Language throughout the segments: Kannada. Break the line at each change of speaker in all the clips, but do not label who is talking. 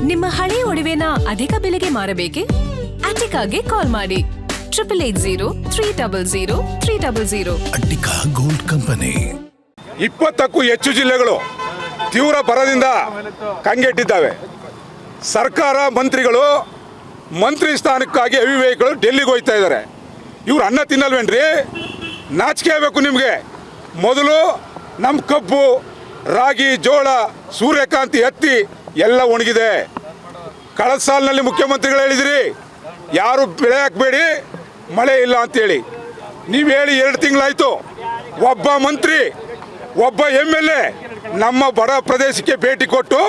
ನಿಮ್ಮ ಹಳೆ ಒಡವೆನ ಅಧಿಕ ಬೆಲೆಗೆ ಮಾರಬೇಕೆ? ಅಟಿಕಾಗೆ ಕಾಲ್ ಮಾಡಿ 8803000300.
Attica gold company.
20ಕ್ಕೂ ಹೆಚ್ಚು ಜಿಲ್ಲೆಗಳು ತೀವ್ರ ಬರದಿಂದ ಕಂಗೆಟ್ಟಿದ್ದಾವೆ. ಸರ್ಕಾರ ಮಂತ್ರಿಗಳು ಮಂತ್ರಿ ಸ್ಥಾನಕ್ಕಾಗಿ ಅವಿವೇಕಿಗಳು ಡೆಲ್ಲಿಗೆ ಹೋಗ್ತಾ ಇದ್ದಾರೆ. ಇವ್ರು ಅನ್ನ ತಿನ್ನಲ್ವೇನ್ರಿ? ನಾಚಿಕೆ ಆಗಬೇಕು ನಿಮಗೆ. ಮೊದಲು ನಮ್ಮ ಕಬ್ಬು, ರಾಗಿ, ಜೋಳ, ಸೂರ್ಯಕಾಂತಿ, ಹತ್ತಿ ಎಲ್ಲ ಒಣಗಿದೆ. ಕಳೆದ ಸಾಲಿನಲ್ಲಿ ಮುಖ್ಯಮಂತ್ರಿಗಳು ಹೇಳಿದಿರಿ ಯಾರು ಬೆಳೆ ಹಾಕಬೇಡಿ, ಮಳೆ ಇಲ್ಲ ಅಂತೇಳಿ. ನೀವು ಹೇಳಿ 2 ತಿಂಗಳಾಯಿತು. ಒಬ್ಬ ಮಂತ್ರಿ, ಒಬ್ಬ MLA ನಮ್ಮ ಬಡ ಪ್ರದೇಶಕ್ಕೆ ಭೇಟಿ ಕೊಟ್ಟು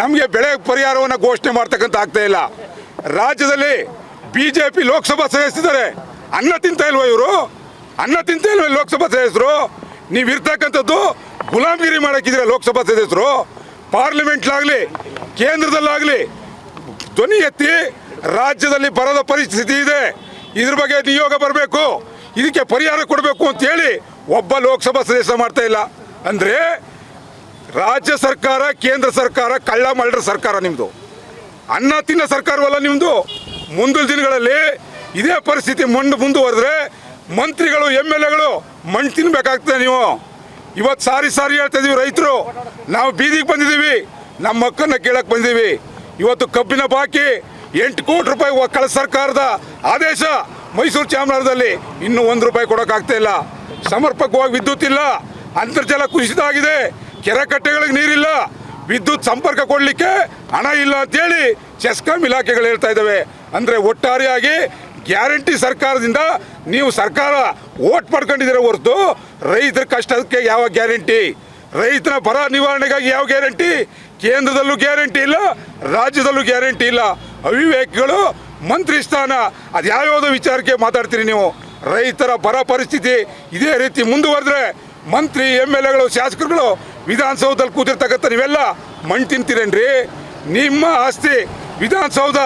ನಮಗೆ ಬೆಳೆ ಪರಿಹಾರವನ್ನು ಘೋಷಣೆ ಮಾಡ್ತಕ್ಕಂಥ ಆಗ್ತಾ ಇಲ್ಲ. ರಾಜ್ಯದಲ್ಲಿ BJP ಲೋಕಸಭಾ ಸದಸ್ಯರಿದ್ದಾರೆ. ಅನ್ನ ತಿಂತ ಇಲ್ವ ಇವರು? ಅನ್ನ ತಿಂತ ಇಲ್ವ ಲೋಕಸಭಾ ಸದಸ್ಯರು? ನೀವು ಇರ್ತಕ್ಕಂಥದ್ದು ಗುಲಾಮಗಿರಿ ಮಾಡೋಕ್ಕಿದ್ರೆ ಲೋಕಸಭಾ ಸದಸ್ಯರು. ಪಾರ್ಲಿಮೆಂಟ್ಲಾಗಲಿ ಕೇಂದ್ರದಲ್ಲಾಗಲಿ ಧ್ವನಿ ಎತ್ತಿ ರಾಜ್ಯದಲ್ಲಿ ಬರದ ಪರಿಸ್ಥಿತಿ ಇದೆ, ಇದ್ರ ಬಗ್ಗೆ ನಿಯೋಗ ಬರಬೇಕು, ಇದಕ್ಕೆ ಪರಿಹಾರ ಕೊಡಬೇಕು ಅಂತೇಳಿ ಒಬ್ಬ ಲೋಕಸಭಾ ಸದಸ್ಯ ಮಾಡ್ತಾ ಇಲ್ಲ. ಅಂದರೆ ರಾಜ್ಯ ಸರ್ಕಾರ, ಕೇಂದ್ರ ಸರ್ಕಾರ ಕಳ್ಳ ಮಳ್ಳರ ಸರ್ಕಾರ ನಿಮ್ಮದು. ಅನ್ನ ತಿನ್ನ ಸರ್ಕಾರವಲ್ಲ ನಿಮ್ಮದು. ಮುಂದಿನ ದಿನಗಳಲ್ಲಿ ಇದೇ ಪರಿಸ್ಥಿತಿ ಮುಂದುವರೆದ್ರೆ ಮಂತ್ರಿಗಳು MLAಗಳು ಮಣ್ಣು ತಿನ್ನಬೇಕಾಗ್ತದೆ. ನೀವು ಇವತ್ತು ಸಾರಿ ಹೇಳ್ತಾ ಇದೀವಿ, ರೈತರು ನಾವು ಬೀದಿಗೆ ಬಂದಿದ್ದೀವಿ, ನಮ್ಮ ಹಕ್ಕನ್ನು ಕೇಳಕ್ಕೆ ಬಂದಿದ್ದೀವಿ. ಇವತ್ತು ಕಬ್ಬಿನ ಬಾಕಿ 8 ಕೋಟಿ ರೂಪಾಯಿ ಕಳೆದ ಸರ್ಕಾರದ ಆದೇಶ. ಮೈಸೂರು ಚಾಮರಾಜದಲ್ಲಿ ಇನ್ನೂ 1 ರೂಪಾಯಿ ಕೊಡೋಕ್ಕಾಗ್ತಾ ಇಲ್ಲ. ಸಮರ್ಪಕವಾಗಿ ವಿದ್ಯುತ್ ಇಲ್ಲ, ಅಂತರ್ಜಲ ಕುಸಿತ ಆಗಿದೆ, ಕೆರೆ ಕಟ್ಟೆಗಳಿಗೆ ನೀರಿಲ್ಲ, ವಿದ್ಯುತ್ ಸಂಪರ್ಕ ಕೊಡಲಿಕ್ಕೆ ಹಣ ಇಲ್ಲ ಅಂತೇಳಿ ಚೆಸ್ಕಾಂ ಇಲಾಖೆಗಳು ಹೇಳ್ತಾ ಇದ್ದಾವೆ. ಅಂದರೆ ಒಟ್ಟಾರೆಯಾಗಿ ಗ್ಯಾರಂಟಿ ಸರ್ಕಾರದಿಂದ ನೀವು ಸರ್ಕಾರ ಓಟ್ ಪಡ್ಕೊಂಡಿದ್ದೀರ ಹೊರತು ರೈತರ ಕಷ್ಟಕ್ಕೆ ಯಾವ ಗ್ಯಾರಂಟಿ, ರೈತರ ಬರ ನಿವಾರಣೆಗಾಗಿ ಯಾವ ಗ್ಯಾರಂಟಿ, ಕೇಂದ್ರದಲ್ಲೂ ಗ್ಯಾರಂಟಿ ಇಲ್ಲ, ರಾಜ್ಯದಲ್ಲೂ ಗ್ಯಾರಂಟಿ ಇಲ್ಲ. ಅವಿವೇಕಿಗಳು ಮಂತ್ರಿ ಸ್ಥಾನ ಅದು ಯಾವ್ಯಾವುದೋ ವಿಚಾರಕ್ಕೆ ಮಾತಾಡ್ತೀರಿ ನೀವು. ರೈತರ ಬರ ಪರಿಸ್ಥಿತಿ ಇದೇ ರೀತಿ ಮುಂದುವರೆದ್ರೆ ಮಂತ್ರಿ MLAಗಳು ಶಾಸಕರುಗಳು ವಿಧಾನಸೌಧದಲ್ಲಿ ಕೂತಿರ್ತಕ್ಕಂಥ ನೀವೆಲ್ಲ ಮಣ್ಣು ತಿಂತೀರೇನ್ರಿ? ನಿಮ್ಮ ಆಸ್ತಿ ವಿಧಾನಸೌಧ,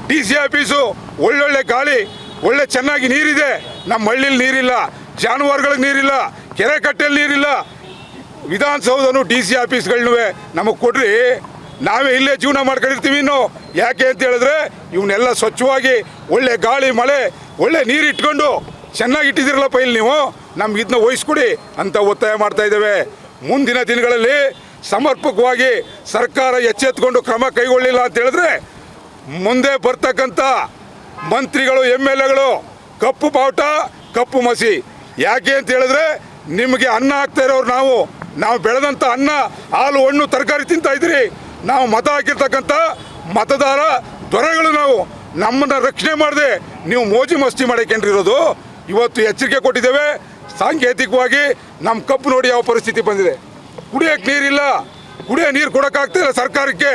DC ಆಫೀಸು, ಒಳ್ಳೊಳ್ಳೆ ಗಾಳಿ, ಒಳ್ಳೆ ಚೆನ್ನಾಗಿ ನೀರಿದೆ. ನಮ್ಮ ಹಳ್ಳಿಲಿ ನೀರಿಲ್ಲ, ಜಾನುವಾರುಗಳಿಗೆ ನೀರಿಲ್ಲ, ಕೆರೆ ಕಟ್ಟೆಯಲ್ಲಿ ನೀರಿಲ್ಲ. ವಿಧಾನಸೌಧನು DC ಆಫೀಸ್ಗಳನ್ನೂ ನಮಗೆ ಕೊಡ್ರಿ, ನಾವೇ ಇಲ್ಲೇ ಜೀವನ ಮಾಡ್ಕೊಂಡಿರ್ತೀವಿ. ಇನ್ನು ಯಾಕೆ ಅಂತ ಹೇಳಿದ್ರೆ ಇವನ್ನೆಲ್ಲ ಸ್ವಚ್ಛವಾಗಿ ಒಳ್ಳೆ ಗಾಳಿ, ಮಳೆ, ಒಳ್ಳೆ ನೀರು ಇಟ್ಕೊಂಡು ಚೆನ್ನಾಗಿ ಇಟ್ಟಿದ್ದೀರಲ್ಲಪ್ಪ ಇಲ್ಲಿ ನೀವು, ನಮ್ಗೆ ಇದನ್ನ ವಹಿಸ್ಕೊಡಿ ಅಂತ ಒತ್ತಾಯ ಮಾಡ್ತಾ ಇದ್ದೇವೆ. ಮುಂದಿನ ದಿನಗಳಲ್ಲಿ ಸಮರ್ಪಕವಾಗಿ ಸರ್ಕಾರ ಎಚ್ಚೆತ್ತುಕೊಂಡು ಕ್ರಮ ಕೈಗೊಳ್ಳಿಲ್ಲ ಅಂತ ಹೇಳಿದ್ರೆ ಮುಂದೆ ಬರ್ತಕ್ಕಂಥ ಮಂತ್ರಿಗಳು MLAಗಳು ಕಪ್ಪು ಬಾವುಟ, ಕಪ್ಪು ಮಸಿ. ಯಾಕೆ ಅಂತ ಹೇಳಿದ್ರೆ ನಿಮಗೆ ಅನ್ನ ಹಾಕ್ತಾ ಇರೋರು ನಾವು ಬೆಳೆದಂಥ ಅನ್ನ, ಹಾಲು, ಹಣ್ಣು, ತರಕಾರಿ ತಿಂತಾ ಇದ್ದೀರಿ. ನಾವು ಮತ ಹಾಕಿರ್ತಕ್ಕಂಥ ಮತದಾರ ದೊರೆಗಳು. ನಾವು ನಮ್ಮನ್ನು ರಕ್ಷಣೆ ಮಾಡದೆ ನೀವು ಮೋಜಿ ಮಸ್ತಿ ಮಾಡಕ್ಕೇನ್ರಿರೋದು. ಇವತ್ತು ಎಚ್ಚರಿಕೆ ಕೊಟ್ಟಿದ್ದೇವೆ. ಸಾಂಕೇತಿಕವಾಗಿ ನಮ್ಮ ಕಪ್ಪು ನೋಡಿ ಯಾವ ಪರಿಸ್ಥಿತಿ ಬಂದಿದೆ. ಕುಡಿಯೋಕ್ಕೆ ನೀರಿಲ್ಲ, ಕುಡಿಯೋ ನೀರು ಕೊಡೋಕ್ಕಾಗ್ತಾ ಇಲ್ಲ ಸರ್ಕಾರಕ್ಕೆ.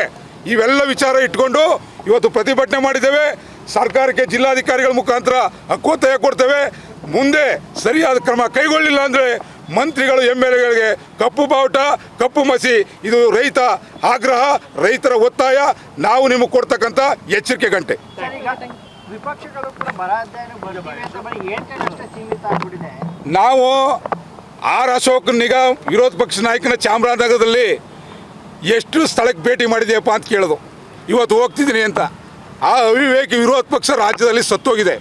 ಇವೆಲ್ಲ ವಿಚಾರ ಇಟ್ಕೊಂಡು ಇವತ್ತು ಪ್ರತಿಭಟನೆ ಮಾಡಿದ್ದೇವೆ. ಸರ್ಕಾರಕ್ಕೆ ಜಿಲ್ಲಾಧಿಕಾರಿಗಳ ಮುಖಾಂತರ ಹಕ್ಕೊತ್ತಾಯ ಕೊಡ್ತೇವೆ. ಮುಂದೆ ಸರಿಯಾದ ಕ್ರಮ ಕೈಗೊಳ್ಳಿಲ್ಲ ಅಂದರೆ ಮಂತ್ರಿಗಳು MLAಗಳಿಗೆ ಕಪ್ಪು ಬಾವುಟ, ಕಪ್ಪು ಮಸಿ. ಇದು ರೈತ ಆಗ್ರಹ, ರೈತರ ಒತ್ತಾಯ. ನಾವು ನಿಮಗೆ ಕೊಡ್ತಕ್ಕಂಥ ಎಚ್ಚರಿಕೆ ಗಂಟೆ. ನಾವು ಅಶೋಕ್ ನಿಗಾ ವಿರೋಧ ಪಕ್ಷ ನಾಯಕನ ಚಾಮರಾಜನಗರದಲ್ಲಿ ಎಷ್ಟು ಸ್ಥಳಕ್ಕೆ ಭೇಟಿ ಮಾಡಿದೆಯಪ್ಪ ಅಂತ ಕೇಳೋದು. ಇವತ್ತು ಹೋಗ್ತಿದ್ದೀನಿ ಅಂತ. ಆ ಅವಿವೇಕಿ ವಿರೋಧ ಪಕ್ಷ ರಾಜ್ಯದಲ್ಲಿ ಸತ್ತೋಗಿದೆ.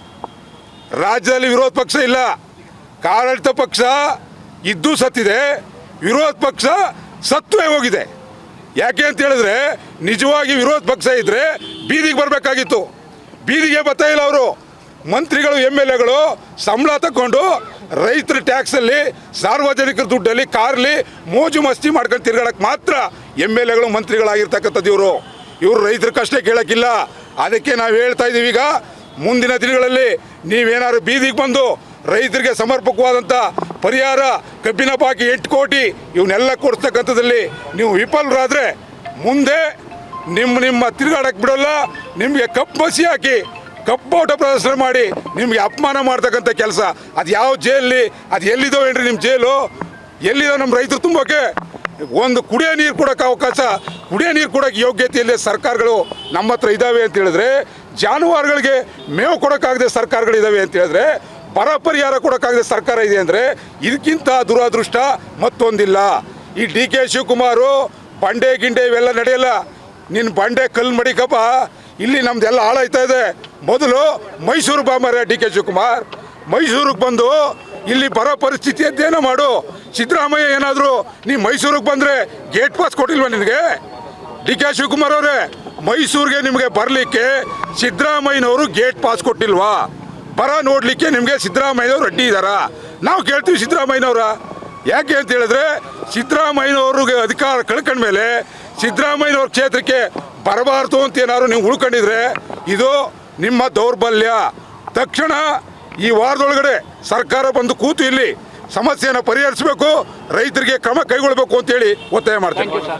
ರಾಜ್ಯದಲ್ಲಿ ವಿರೋಧ ಪಕ್ಷ ಇಲ್ಲ, ಆಡಳಿತ ಪಕ್ಷ ಇದ್ದೂ ಸತ್ತಿದೆ, ವಿರೋಧ ಪಕ್ಷ ಸತ್ತೇ ಹೋಗಿದೆ. ಯಾಕೆ ಅಂತ ಹೇಳಿದ್ರೆ ನಿಜವಾಗಿ ವಿರೋಧ ಪಕ್ಷ ಇದ್ದರೆ ಬೀದಿಗೆ ಬರಬೇಕಾಗಿತ್ತು. ಬೀದಿಗೆ ಬರ್ತಾ ಇಲ್ಲ ಅವರು. ಮಂತ್ರಿಗಳು MLAಗಳು ಸಂಬಳ ತಗೊಂಡು ರೈತರ ಟ್ಯಾಕ್ಸಲ್ಲಿ, ಸಾರ್ವಜನಿಕರ ದುಡ್ಡಲ್ಲಿ, ಕಾರ್ಲಿ ಮೋಜು ಮಸ್ತಿ ಮಾಡ್ಕೊಂಡು ತಿರ್ಗಾಡಕ್ಕೆ ಮಾತ್ರ MLAಗಳು ಮಂತ್ರಿಗಳಾಗಿರ್ತಕ್ಕಂಥದ್ದು. ಇವರು ರೈತರ ಕಷ್ಟ ಕೇಳೋಕ್ಕಿಲ್ಲ. ಅದಕ್ಕೆ ನಾವು ಹೇಳ್ತಾ ಇದ್ದೀವಿ, ಈಗ ಮುಂದಿನ ದಿನಗಳಲ್ಲಿ ನೀವೇನಾದ್ರು ಬೀದಿಗೆ ಬಂದು ರೈತರಿಗೆ ಸಮರ್ಪಕವಾದಂಥ ಪರಿಹಾರ, ಕಬ್ಬಿನ ಬಾಕಿ 8 ಕೋಟಿ ಇವನ್ನೆಲ್ಲ ಕೊಡ್ತಕ್ಕಂಥದ್ದಲ್ಲಿ ನೀವು ವಿಫಲರಾದರೆ ಮುಂದೆ ನಿಮ್ಮ ತಿರುಗಾಡಕ್ಕೆ ಬಿಡೋಲ್ಲ. ನಿಮಗೆ ಕಪ್ಪು ಮಸಿ ಹಾಕಿ ಕಪ್ಪೋಟ ಪ್ರದರ್ಶನ ಮಾಡಿ ನಿಮಗೆ ಅಪಮಾನ ಮಾಡ್ತಕ್ಕಂಥ ಕೆಲಸ. ಅದು ಯಾವ ಜೈಲಿ, ಅದು ಎಲ್ಲಿದೋ ಏನ್ರಿ ನಿಮ್ಮ ಜೈಲು? ಎಲ್ಲಿದೋ ನಮ್ಮ ರೈತರು ತುಂಬೋಕೆ? ಒಂದು ಕುಡಿಯೋ ನೀರು ಕೊಡೋಕೆ ಅವಕಾಶ, ಕುಡಿಯೋ ನೀರು ಕೊಡೋಕ್ಕೆ ಯೋಗ್ಯತೆಯಲ್ಲಿ ಸರ್ಕಾರಗಳು ನಮ್ಮ ಹತ್ರ ಇದ್ದಾವೆ ಅಂತ ಹೇಳಿದ್ರೆ, ಜಾನುವಾರುಗಳಿಗೆ ಮೇವು ಕೊಡೋಕ್ಕಾಗದೆ ಸರ್ಕಾರಗಳಿದ್ದಾವೆ ಅಂತ ಹೇಳಿದ್ರೆ, ಬರ ಪರಿಹಾರ ಕೊಡೋಕ್ಕಾಗದೆ ಸರ್ಕಾರ ಇದೆ ಅಂದರೆ ಇದಕ್ಕಿಂತ ದುರಾದೃಷ್ಟ ಮತ್ತೊಂದಿಲ್ಲ. ಈ DK ಶಿವಕುಮಾರು ಬಂಡೆ ಗಿಂಡೆ ಇವೆಲ್ಲ ನಡೆಯಲ್ಲ. ನಿನ್ನ ಬಂಡೆ ಕಲ್ಲು ಮಡಿಕಪ್ಪ, ಇಲ್ಲಿ ನಮ್ದೆಲ್ಲ ಹಾಳಾಯ್ತಾ ಇದೆ. ಮೊದಲು ಮೈಸೂರು ಬಾಮರ ಡಿ ಕೆ ಶಿವಕುಮಾರ್, ಮೈಸೂರಿಗೆ ಬಂದು ಇಲ್ಲಿ ಬರೋ ಪರಿಸ್ಥಿತಿ ಅಧ್ಯಯನ ಮಾಡು. ಸಿದ್ದರಾಮಯ್ಯ ಏನಾದರೂ ನೀ ಮೈಸೂರಿಗೆ ಬಂದರೆ ಗೇಟ್ ಪಾಸ್ ಕೊಟ್ಟಿಲ್ವ ನಿನಗೆ? ಡಿ ಕೆ ಶಿವಕುಮಾರ್ ಅವರೇ, ಮೈಸೂರಿಗೆ ನಿಮಗೆ ಬರಲಿಕ್ಕೆ ಸಿದ್ದರಾಮಯ್ಯನವರು ಗೇಟ್ ಪಾಸ್ ಕೊಟ್ಟಿಲ್ವಾ? ಬರ ನೋಡಲಿಕ್ಕೆ ನಿಮಗೆ ಸಿದ್ದರಾಮಯ್ಯನವರು ಅಡ್ಡಿ ಇದ್ದಾರಾ? ನಾವು ಕೇಳ್ತೀವಿ ಸಿದ್ದರಾಮಯ್ಯನವರ. ಯಾಕೆ ಅಂತ ಹೇಳಿದ್ರೆ, ಸಿದ್ದರಾಮಯ್ಯನವ್ರಿಗೆ ಅಧಿಕಾರ ಕಳ್ಕೊಂಡ್ಮೇಲೆ ಸಿದ್ದರಾಮಯ್ಯನವ್ರ ಕ್ಷೇತ್ರಕ್ಕೆ ಬರಬಾರ್ದು ಅಂತ ಏನಾದ್ರು ನೀವು ಉಳ್ಕೊಂಡಿದ್ರೆ ಇದು ನಿಮ್ಮ ದೌರ್ಬಲ್ಯ. ತಕ್ಷಣ ಈ ವಾರದೊಳಗಡೆ ಸರ್ಕಾರ ಬಂದು ಕೂತು ಇಲ್ಲಿ ಸಮಸ್ಯೆಯನ್ನು ಪರಿಹರಿಸಬೇಕು, ರೈತರಿಗೆ ಕ್ರಮ ಕೈಗೊಳ್ಳಬೇಕು ಅಂತೇಳಿ ಒತ್ತಾಯ ಮಾಡ್ತೀನಿ.